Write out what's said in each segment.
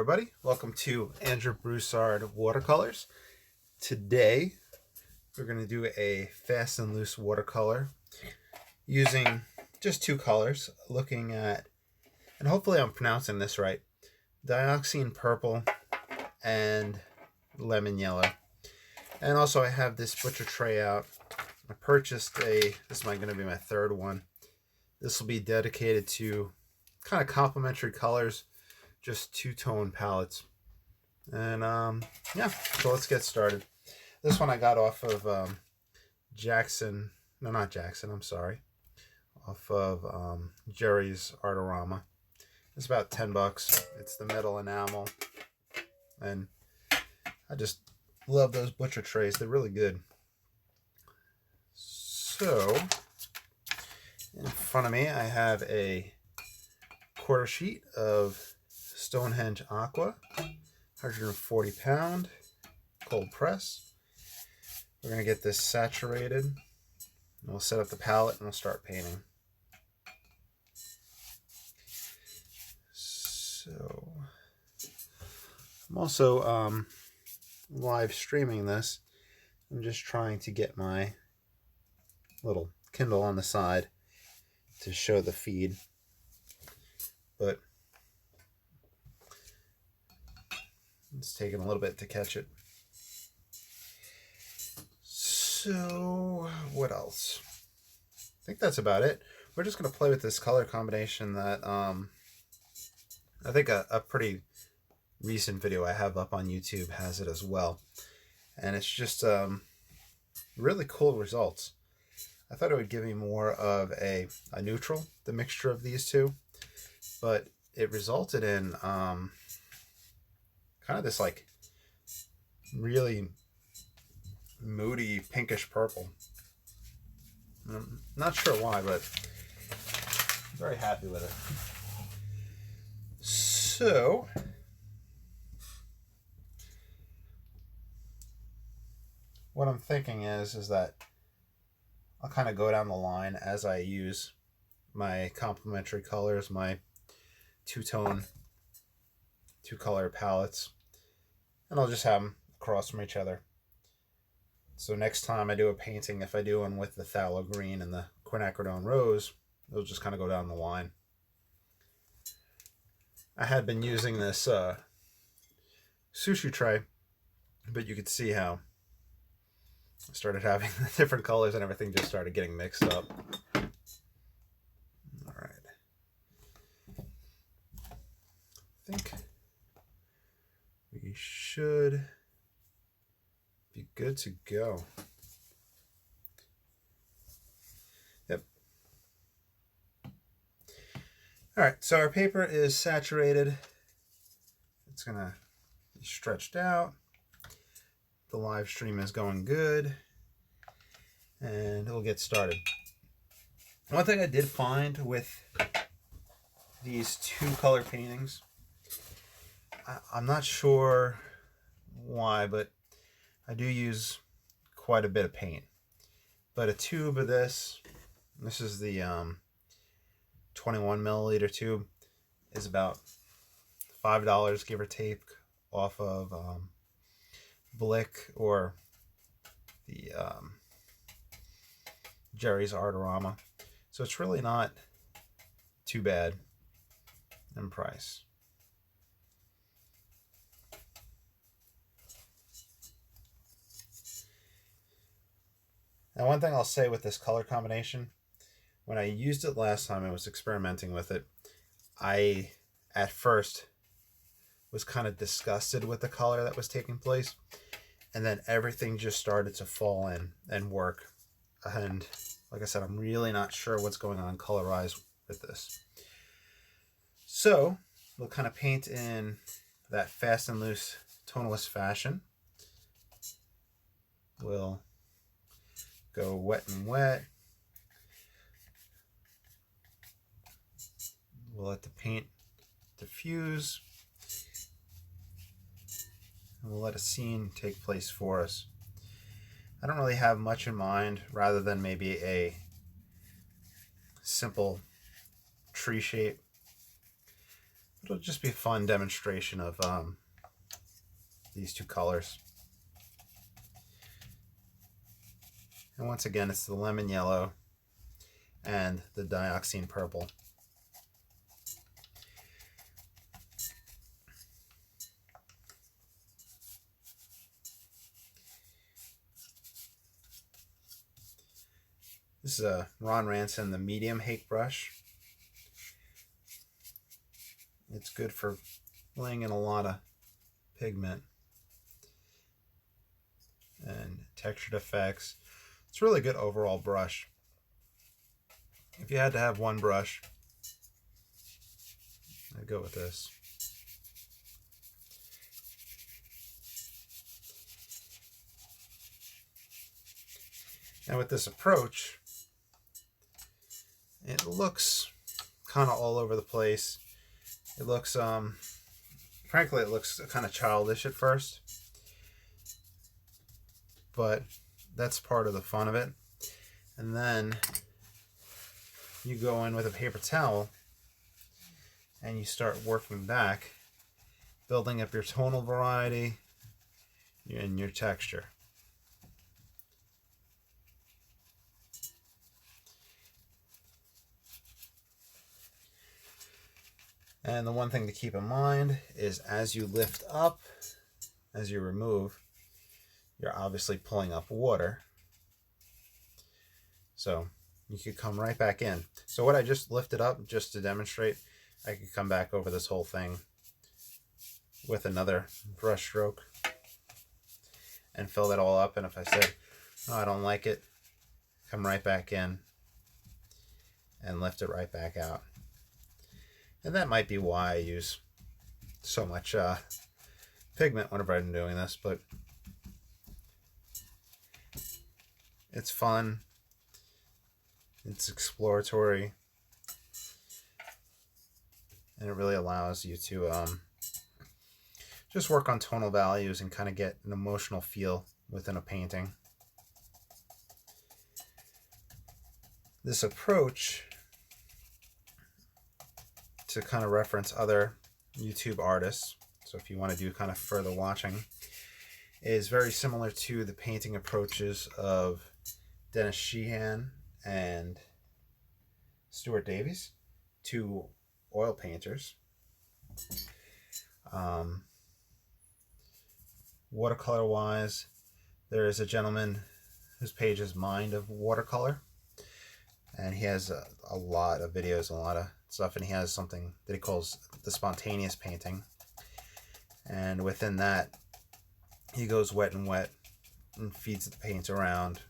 everybody, welcome to Andrew Broussard Watercolors. Today we're going to do a fast and loose watercolor using just two colors, looking at, and hopefully I'm pronouncing this right, Dioxine purple and lemon yellow. And also I have this butcher tray out. I purchased this is going to be my third one. This will be dedicated to kind of complementary colors, just two-tone palettes. And yeah, so let's get started. This one I got off of off of Jerry's Artorama. It's about $10. It's the metal enamel, and I just love those butcher trays. They're really good. So in front of me I have a quarter sheet of Stonehenge Aqua, 140 pound, cold press. We're going to get this saturated, and we'll set up the palette and we'll start painting. So I'm also live streaming this. I'm just trying to get my little Kindle on the side to show the feed, but it's taking a little bit to catch it. So what else? I think that's about it. We're just going to play with this color combination that I think a pretty recent video I have up on YouTube has it as well. And it's just really cool results. I thought it would give me more of a neutral, the mixture of these two, but it resulted in kind of this like really moody pinkish purple. I'm not sure why, but I'm very happy with it. So what I'm thinking is that I'll kind of go down the line as I use my complementary colors, my two-color palettes, and I'll just have them across from each other. So next time I do a painting, if I do one with the phthalo green and the quinacridone rose, it'll just kind of go down the line. I had been using this sushi tray, but you could see how I started having the different colors and everything just started getting mixed up. All right. I think we should be good to go. Yep. All right, so our paper is saturated. It's gonna be stretched out. The live stream is going good, and we'll get started. One thing I did find with these two color paintings, I'm not sure why, but I do use quite a bit of paint. But a tube of this is the 21 milliliter tube, is about $5, give or take, off of Blick or the Jerry's Artorama. So it's really not too bad in price. Now, one thing I'll say with this color combination, when I used it last time, I was experimenting with it. I, at first, was kind of disgusted with the color that was taking place, and then everything just started to fall in and work. And like I said, I'm really not sure what's going on color-wise with this. So we'll kind of paint in that fast and loose tonalist fashion. We'll go wet and wet. We'll let the paint diffuse. And we'll let a scene take place for us. I don't really have much in mind, rather than maybe a simple tree shape. It'll just be a fun demonstration of these two colors. And once again, it's the lemon yellow and the dioxine purple. This is a Ranson, the medium hake brush. It's good for laying in a lot of pigment and textured effects. It's a really good overall brush. If you had to have one brush, I'd go with this. And with this approach, it looks kind of all over the place. It looks, frankly, it looks kind of childish at first, but that's part of the fun of it. And then you go in with a paper towel and you start working back, building up your tonal variety and your texture. And the one thing to keep in mind is as you lift up, as you remove, you're obviously pulling up water. So you could come right back in. So what I just lifted up just to demonstrate, I could come back over this whole thing with another brush stroke and fill that all up. And if I said, oh, I don't like it, come right back in and lift it right back out. And that might be why I use so much pigment whenever I'm doing this, but it's fun, it's exploratory, and it really allows you to just work on tonal values and kind of get an emotional feel within a painting. This approach, to kind of reference other YouTube artists, so if you want to do kind of further watching, is very similar to the painting approaches of Dennis Sheehan and Stuart Davies, two oil painters. Watercolor wise, there is a gentleman whose page is Mind of Watercolor, and he has a lot of videos, a lot of stuff, and he has something that he calls the spontaneous painting, and within that he goes wet and wet and feeds the paint around.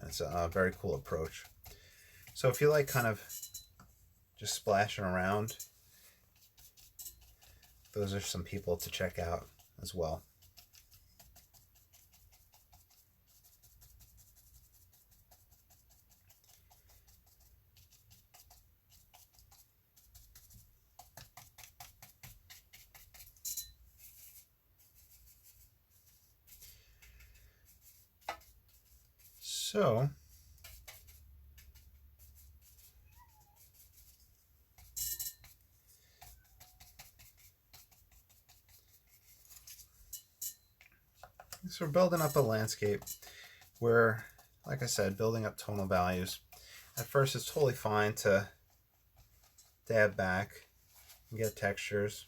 It's a very cool approach. So if you like kind of just splashing around, those are some people to check out as well. So we're building up a landscape where, like I said, building up tonal values. At first it's totally fine to dab back and get textures.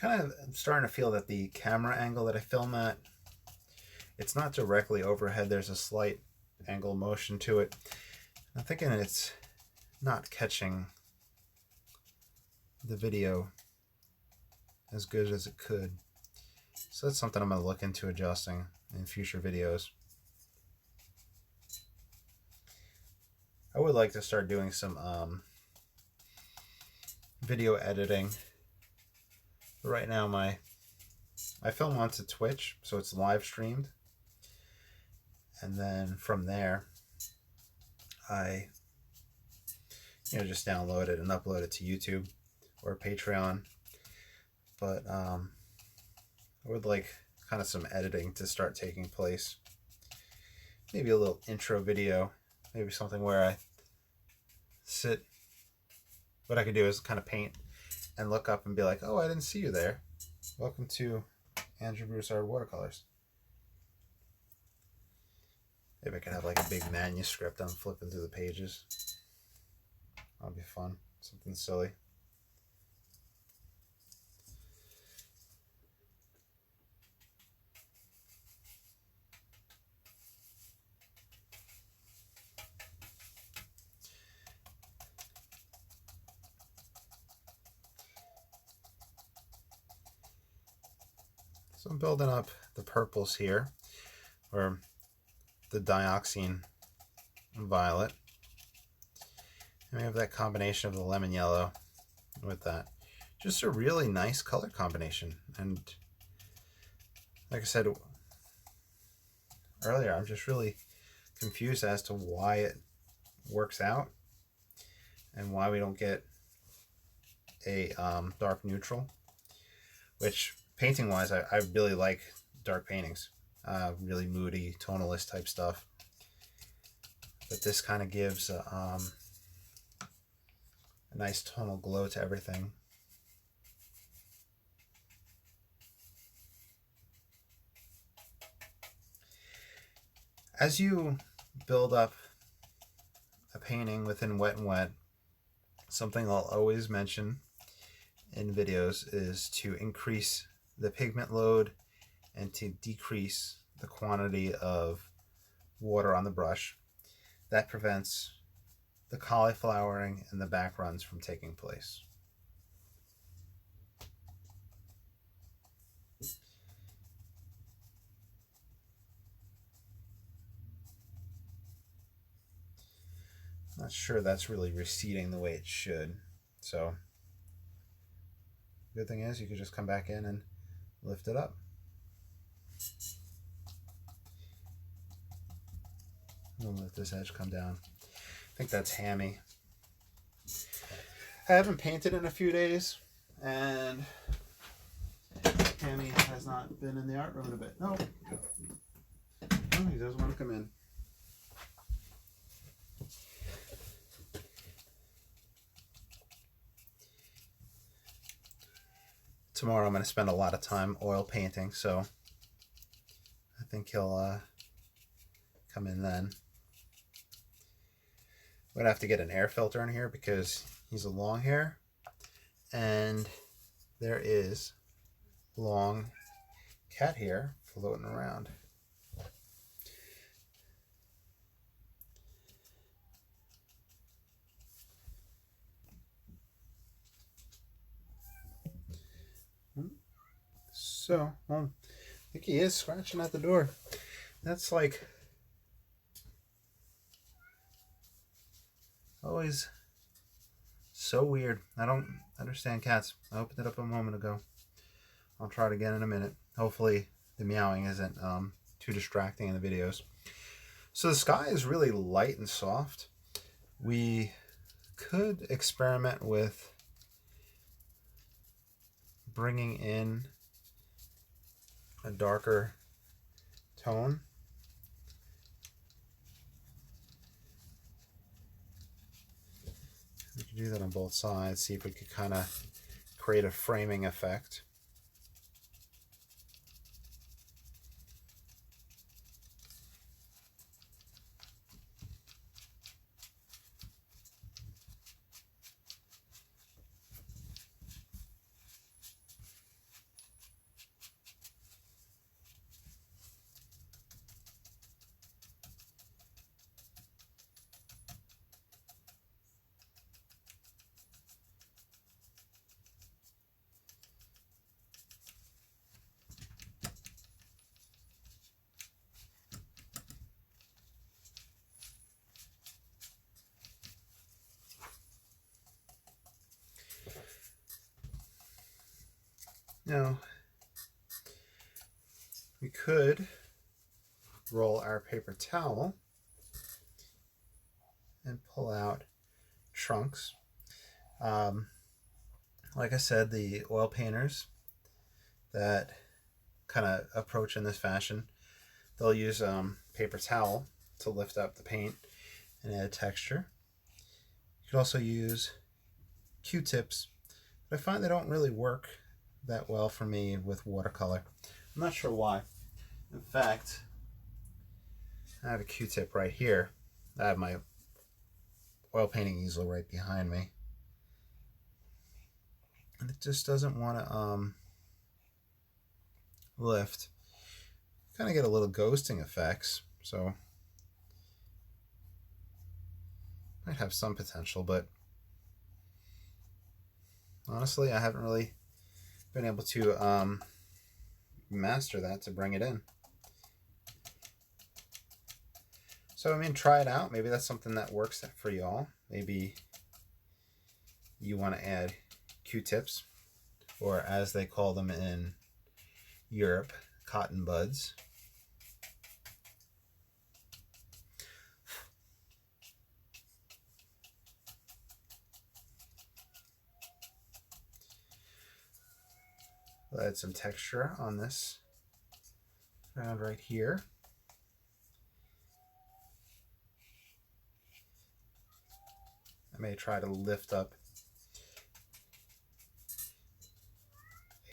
I'm starting to feel that the camera angle that I film at, it's not directly overhead. There's a slight angle motion to it. I'm thinking it's not catching the video as good as it could. So that's something I'm going to look into adjusting in future videos. I would like to start doing some video editing. But right now I film onto Twitch, so it's live streamed, and then from there I just download it and upload it to YouTube or Patreon. But I would like kind of some editing to start taking place maybe a little intro video, maybe something where I sit. What I could do is kind of paint and look up and be like, oh, I didn't see you there. Welcome to Andrew Broussard Watercolors. Maybe I could have like a big manuscript I'm flipping through the pages. That'll be fun. Something silly. So I'm building up the purples here, or the Dioxine violet. And we have that combination of the lemon yellow with that. Just a really nice color combination. And like I said earlier, I'm just really confused as to why it works out and why we don't get a dark neutral, which painting wise, I really like dark paintings, really moody tonalist type stuff, but this kind of gives a nice tonal glow to everything. As you build up a painting within Wet and Wet, something I'll always mention in videos is to increase the pigment load and to decrease the quantity of water on the brush. That prevents the cauliflowering and the back runs from taking place. Not sure that's really receding the way it should. So, good thing is you could just come back in and lift it up. And let this edge come down. I think that's hammy. I haven't painted in a few days, and Hammy has not been in the art room in a bit. No. Oh, he doesn't want to come in. Tomorrow I'm going to spend a lot of time oil painting, so I think he'll come in then. I'm going to have to get an air filter in here because he's a long hair, and there is long cat hair floating around. So, well, I think he is scratching at the door. That's like always so weird. I don't understand cats. I opened it up a moment ago. I'll try it again in a minute. Hopefully the meowing isn't too distracting in the videos. So the sky is really light and soft. We could experiment with bringing in a darker tone. We could do that on both sides, see if we could kind of create a framing effect. Now, we could roll our paper towel and pull out trunks. Like I said, the oil painters that kind of approach in this fashion, they'll use paper towel to lift up the paint and add texture. You could also use Q-tips, but I find they don't really work that well for me with watercolor. I'm not sure why. In fact, I have a Q-tip right here. I have my oil painting easel right behind me. And it just doesn't want to lift. Kind of get a little ghosting effects, so might have some potential, but honestly I haven't really been able to master that to bring it in. So I mean, try it out. Maybe that's something that works for y'all. Maybe you want to add Q-tips, or as they call them in Europe, cotton buds. We'll add some texture on this ground right here. I may try to lift up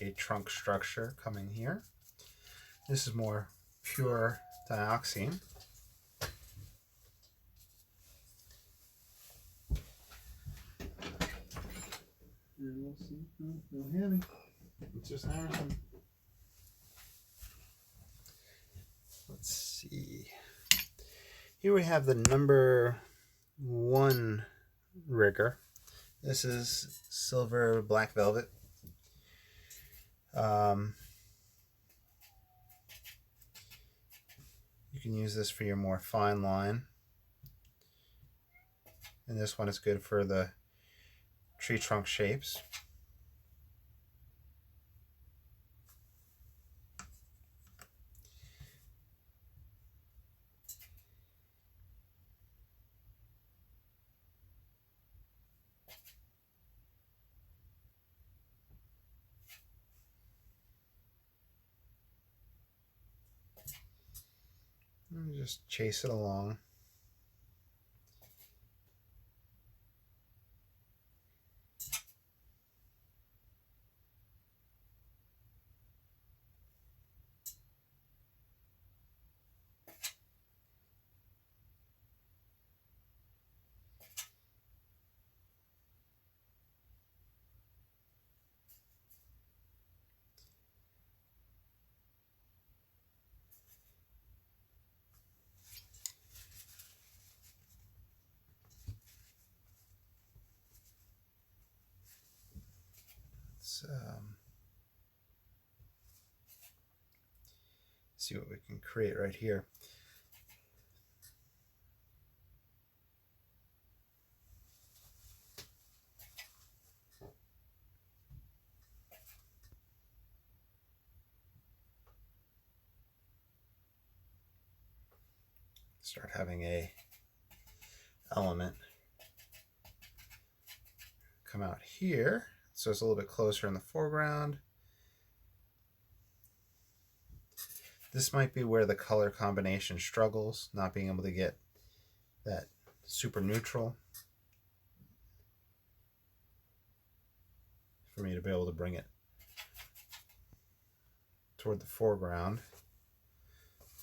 a trunk structure coming here. This is more pure dioxine. And we'll see. No hammy. It's just Ranson. Let's see. Here we have the number 1 rigger. This is silver black velvet. You can use this for your more fine line. And this one is good for the tree trunk shapes. Let me just chase it along. Let's see what we can create right here. Start having a element come out here, so it's a little bit closer in the foreground. This might be where the color combination struggles, not being able to get that super neutral for me to be able to bring it toward the foreground.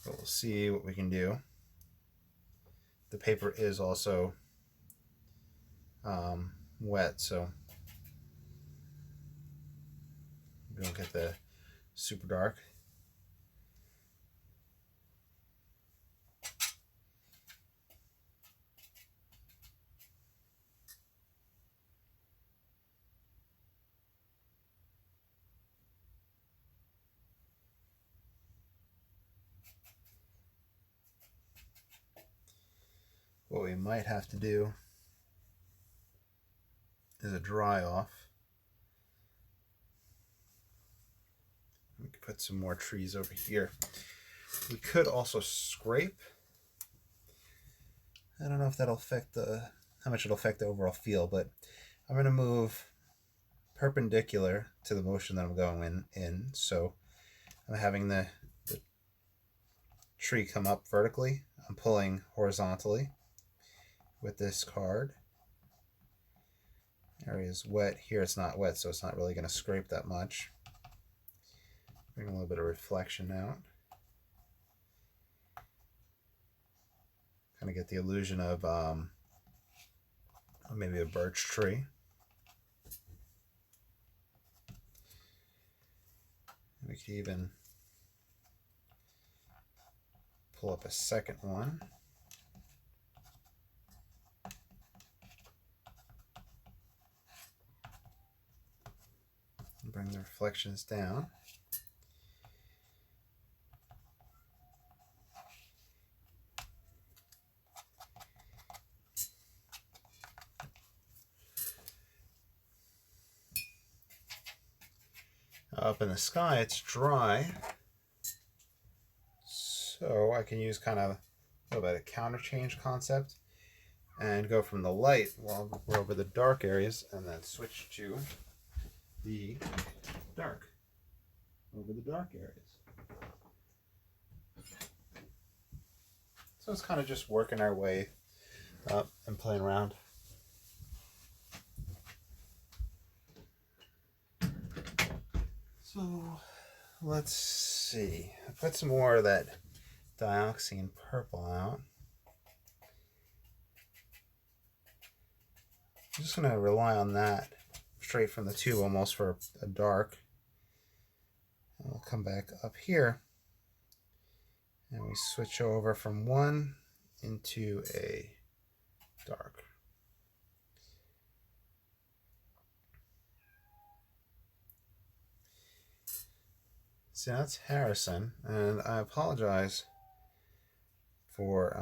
But we'll see what we can do. The paper is also wet, so we don't get the super dark. What we might have to do is a dry off. We could put some more trees over here. We could also scrape. I don't know if that'll affect how much it'll affect the overall feel, but I'm going to move perpendicular to the motion that I'm going in. So I'm having the tree come up vertically. I'm pulling horizontally with this card. Area is wet. Here it's not wet, so it's not really going to scrape that much. Bring a little bit of reflection out. Kind of get the illusion of maybe a birch tree. We could even pull up a second one. And bring the reflections down. Up in the sky, it's dry, so I can use kind of a little bit of counter change concept and go from the light while we're over the dark areas and then switch to the dark over the dark areas. So it's kind of just working our way up and playing around. So let's see. I put some more of that Dioxine purple out. I'm just going to rely on that straight from the tube almost for a dark. And we'll come back up here and we switch over from one into a dark. So that's Harrison, and I apologize for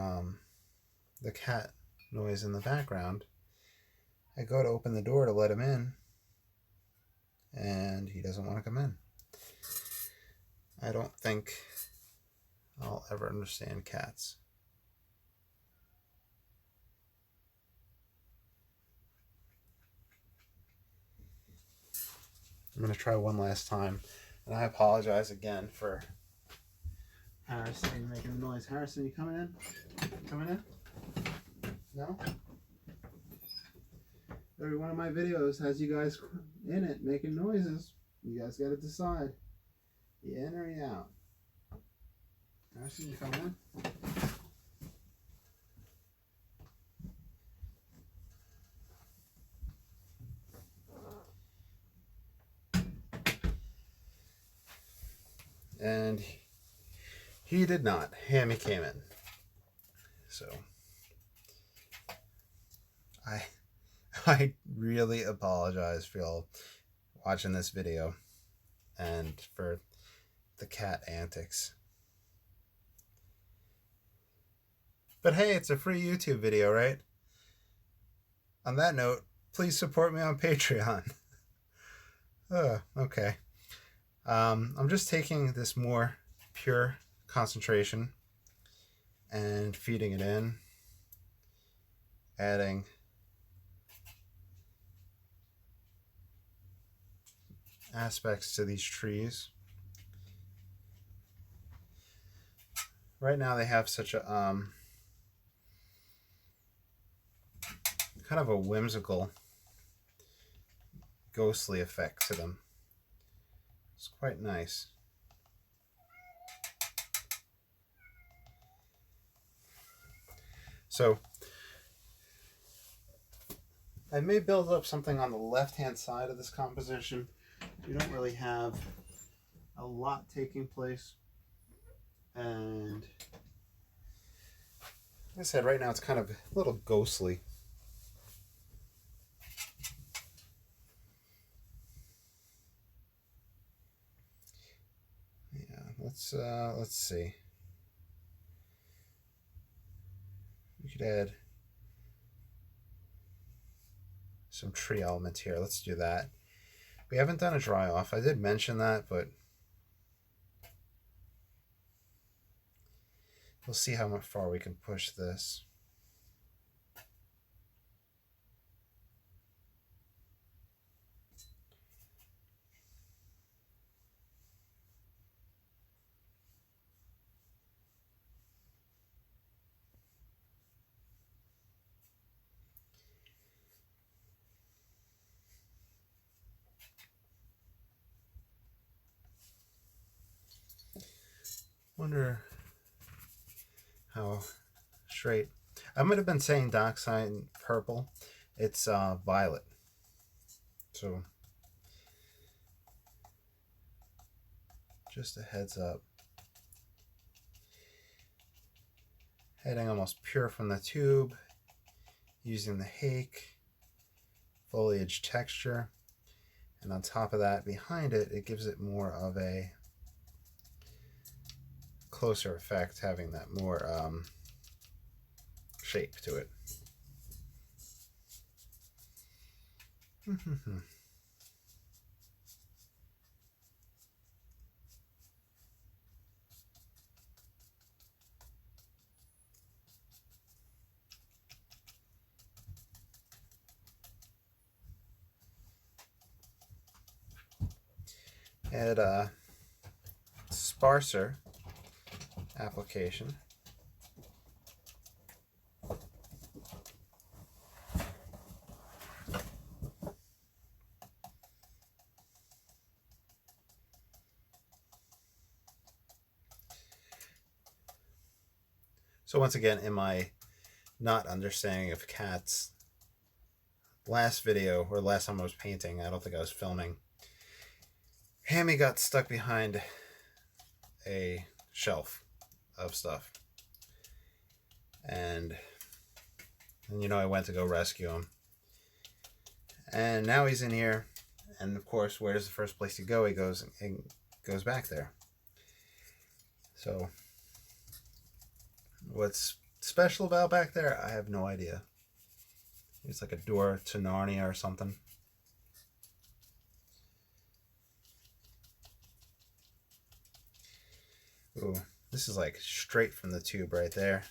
the cat noise in the background. I go to open the door to let him in, and he doesn't want to come in. I don't think I'll ever understand cats. I'm going to try one last time. And I apologize again for Harrison making the noise. Harrison, you coming in? Coming in? No? Every one of my videos has you guys in it making noises. You guys got to decide. You in or you out? Harrison, you coming in? And he did not. Hammy came in. So I really apologize for y'all watching this video and for the cat antics. But hey, it's a free YouTube video, right? On that note, please support me on Patreon. Okay. I'm just taking this more pure concentration and feeding it in, adding aspects to these trees. Right now they have such a kind of a whimsical, ghostly effect to them. It's quite nice. So I may build up something on the left-hand side of this composition. We don't really have a lot taking place. And like I said, right now it's kind of a little ghostly. Let's see. We could add some tree elements here. Let's do that. We haven't done a dry off. I did mention that, but we'll see how far we can push this. Wonder how straight. I might have been saying Dioxine purple. It's violet. So just a heads up. Heading almost pure from the tube, using the hake, foliage texture, and on top of that, behind it, it gives it more of a closer effect, having that more shape to it. Add a sparser application. So once again, in my not understanding of cats, last video, or last time I was painting, I don't think I was filming, Hammy got stuck behind a shelf of stuff. And you know, I went to go rescue him. And now he's in here. And of course, where's the first place to go? He goes back there. So what's special about back there? I have no idea. It's like a door to Narnia or something. Ooh, this is like straight from the tube right there.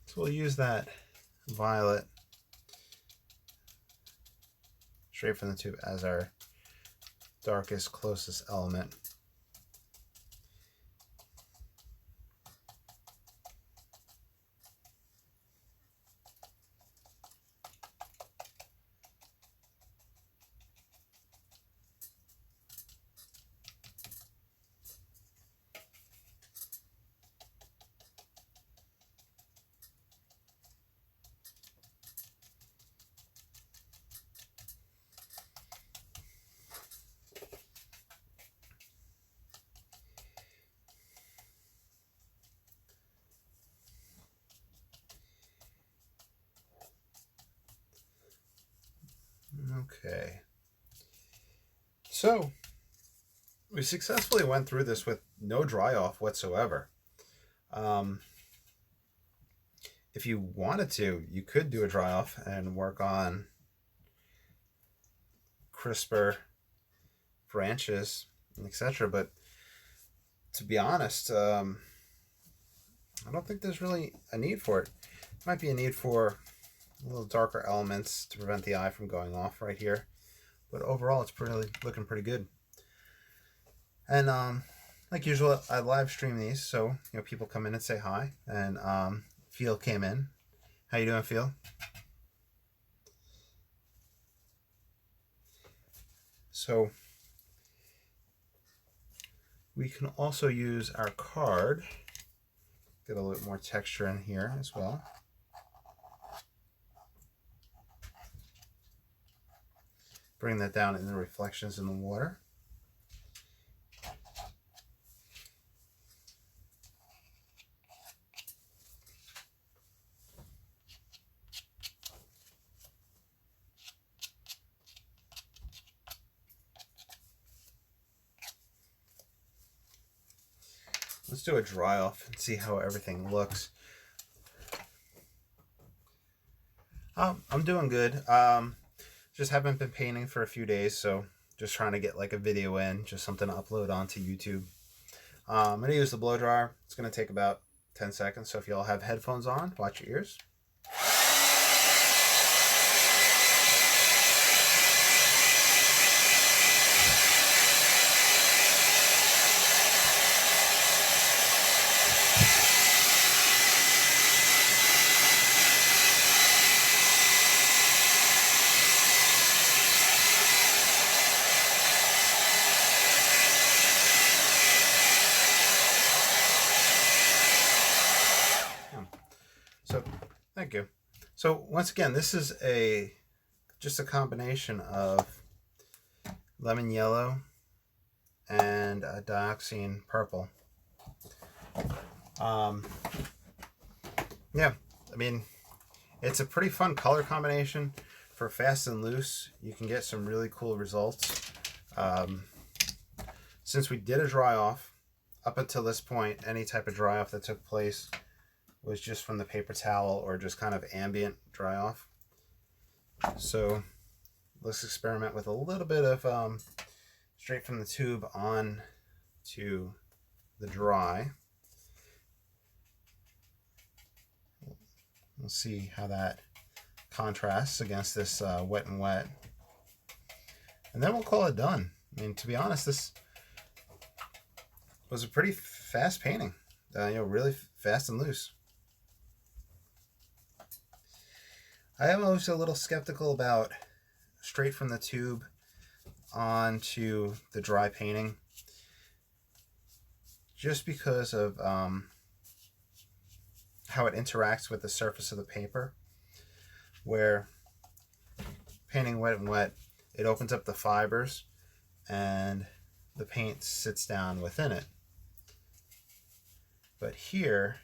So we'll use that violet straight from the tube as our darkest, closest element. Okay, so we successfully went through this with no dry off whatsoever. If you wanted to, you could do a dry off and work on crisper branches, etc. But to be honest, I don't think there's really a need for it. Might be a need for a little darker elements to prevent the eye from going off right here, but overall it's looking pretty good. And like usual, I live stream these, so you know, people come in and say hi. And Phil came in. How you doing, Phil? So we can also use our card, get a little bit more texture in here as well. Bring that down in the reflections in the water. Let's do a dry off and see how everything looks. I'm doing good. Just haven't been painting for a few days, so just trying to get like a video in, just something to upload onto YouTube. I'm going to use the blow dryer. It's going to take about 10 seconds, so if you all have headphones on, watch your ears. So once again, this is just a combination of lemon yellow and dioxine purple. Yeah, I mean, it's a pretty fun color combination. For fast and loose, you can get some really cool results. Since we did a dry off, up until this point, any type of dry off that took place was just from the paper towel or just kind of ambient dry off. So let's experiment with a little bit of straight from the tube on to the dry. We'll see how that contrasts against this wet and wet. And then we'll call it done. I mean, to be honest, this was a pretty fast painting. Really fast and loose. I am always a little skeptical about straight from the tube onto the dry painting, just because of how it interacts with the surface of the paper. Where painting wet and wet, it opens up the fibers and the paint sits down within it. But here,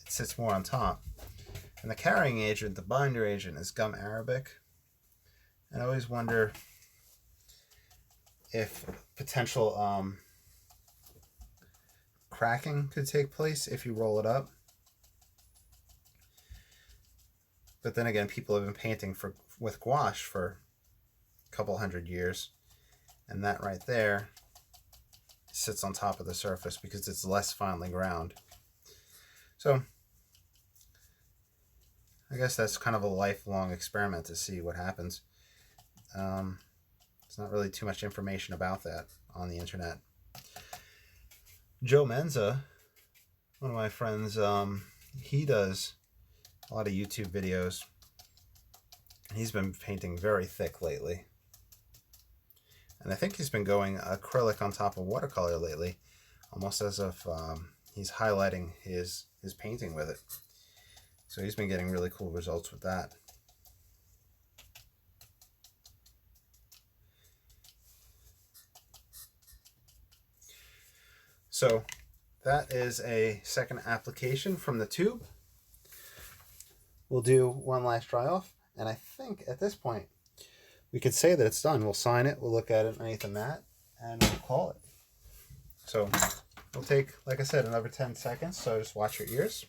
it sits more on top. And the carrying agent, the binder agent, is gum arabic. And I always wonder if potential cracking could take place if you roll it up. But then again, people have been painting with gouache for a couple hundred years. And that right there sits on top of the surface because it's less finely ground. So I guess that's kind of a lifelong experiment to see what happens. There's not really too much information about that on the internet. Joe Menza, one of my friends, he does a lot of YouTube videos. He's been painting very thick lately. And I think he's been going acrylic on top of watercolor lately, almost as if he's highlighting his painting with it. So he's been getting really cool results with that. So that is a second application from the tube. We'll do one last dry off, and I think at this point we could say that it's done. We'll sign it, we'll look at it underneath the mat, and we'll call it. So it'll take, like I said, another 10 seconds, so just watch your ears.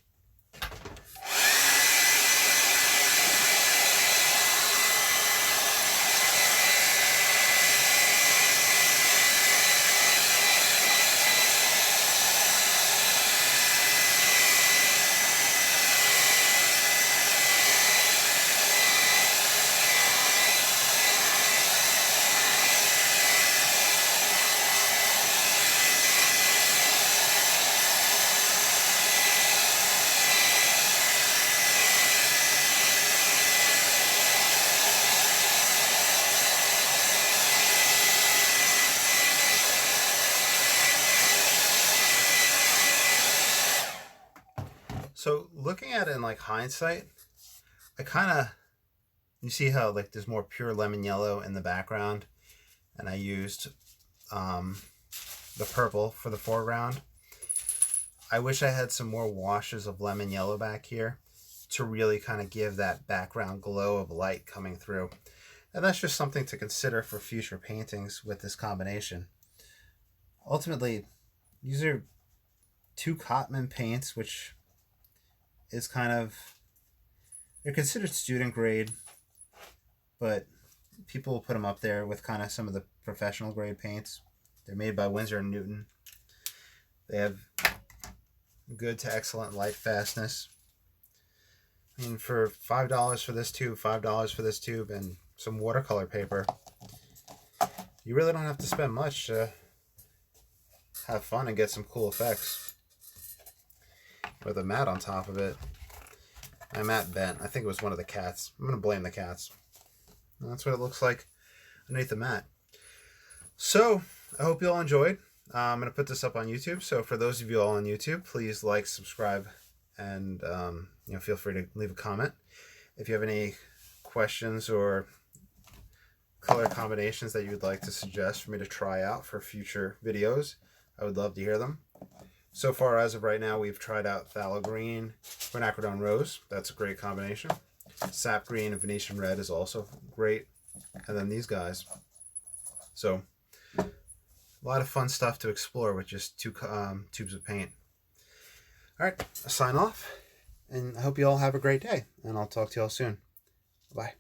So looking at it in like hindsight, you see how like there's more pure lemon yellow in the background, and I used the purple for the foreground. I wish I had some more washes of lemon yellow back here to really kind of give that background glow of light coming through. And that's just something to consider for future paintings with this combination. Ultimately, these are two Cotman paints, which is they're considered student grade, but people will put them up there with kind of some of the professional grade paints. They're made by Winsor & Newton. They have good to excellent light fastness. I mean, for $5 for this tube, $5 for this tube, and some watercolor paper, you really don't have to spend much to have fun and get some cool effects. With a mat on top of it. My mat bent. I think it was one of the cats. I'm going to blame the cats. And that's what it looks like underneath the mat. So, I hope you all enjoyed. I'm going to put this up on YouTube. So, for those of you all on YouTube, please like, subscribe, and feel free to leave a comment. If you have any questions or color combinations that you would like to suggest for me to try out for future videos, I would love to hear them. So far, as of right now, we've tried out phthalo green, quinacridone rose. That's a great combination. Sap green and Venetian red is also great. And then these guys. So a lot of fun stuff to explore with just two tubes of paint. All right, I'll sign off, and I hope you all have a great day, and I'll talk to you all soon. Bye.